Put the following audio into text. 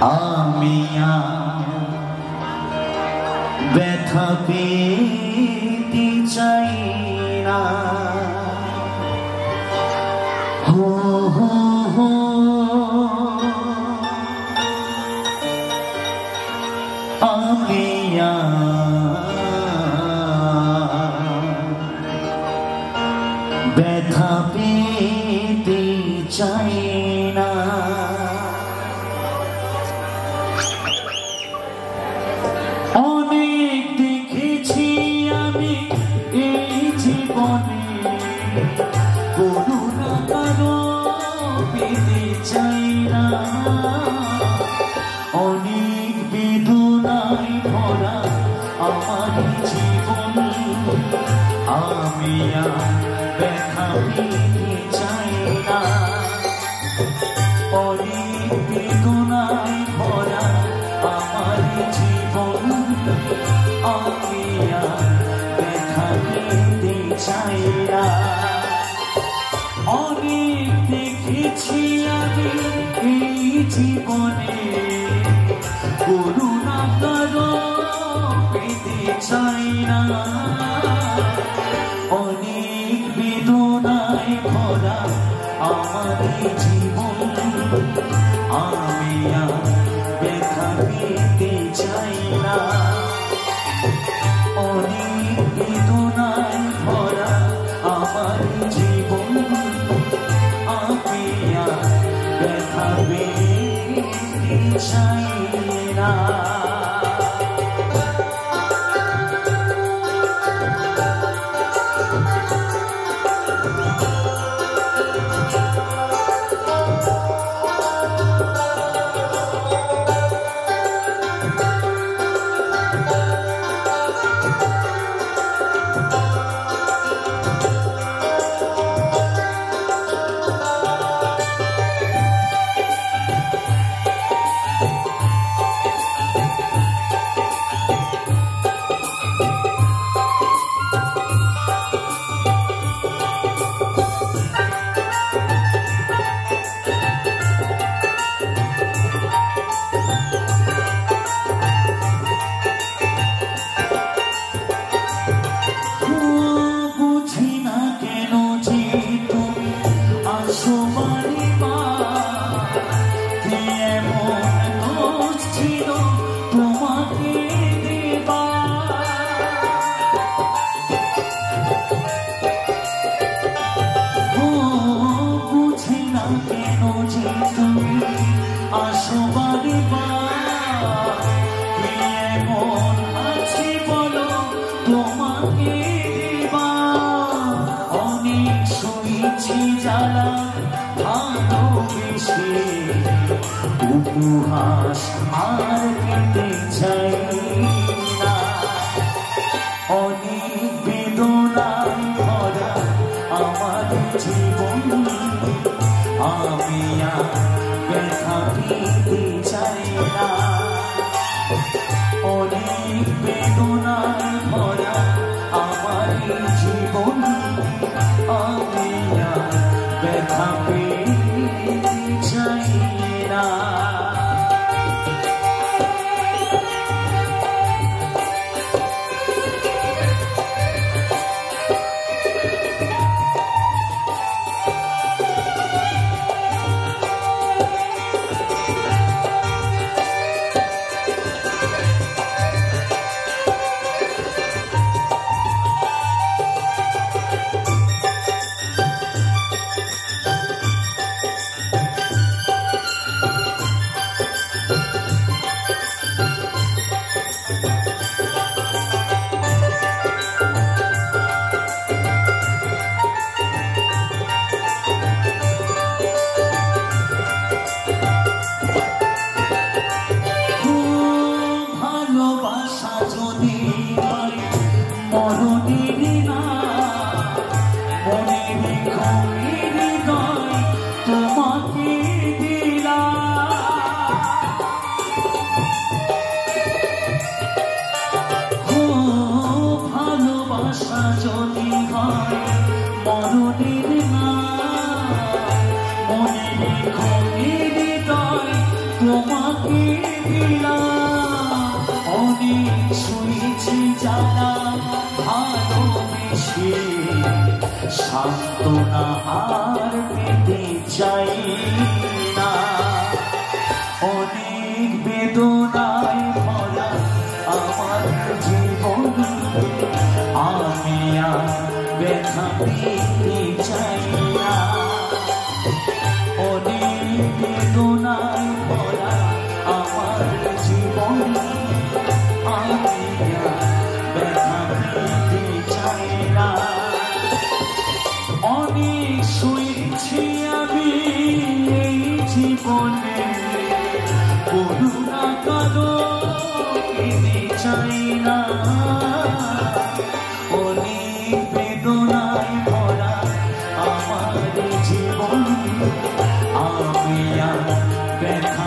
আমি ব্যথা পেতে চাই না, হো হো হো আমি ব্যথা পেতে চাই না। অনেক দেখেছি আমি এই জীবনে, করুণা কারো পেতে চাই না। অনেক বেদনায় ভরা আমার জীবন, আমি ব্যথা পেতে চাই না। অনেক বেদনায় ভরা আমার জীবন, আমি ব্যথা পেতে চাই না। অনেক দেখেছি আমি এই জীবনে, করুণা কারো পেতে চাই না। অনেক বেদনায় ভরা আমার জীবন, আমি ব্যথা পেতে চাই না। অনেক বেদনায় ভরা আমার জীবন, আমি ব্যথা পেতে চাই না। উপহাস আর পেতে চাই না। অনেক বেদনায় ভরা আমার জীবন, আমি ব্যথা পেতে চাই না। অনেক বেদনায় ভরা আমার জীবন, আমি ব্যথা পেতে চাই না। তোমাকে কাছে সান্ত্বনা আর পেতে চাই না। অনেক বেদনায় ভরা আমার জীবন, আমি আর ব্যথা পেতে চাই না। অনেক বেদনায় ভরা আমার জীবন, আমি আর ব্যথা পেতে চাই না। অনেক শুয়েছি আমি এই জীবনে, করুণা কাঁদো পেতে চাই না। অনেক বেদনায় ভরা আমার জীবন, আমি আর ব্যথা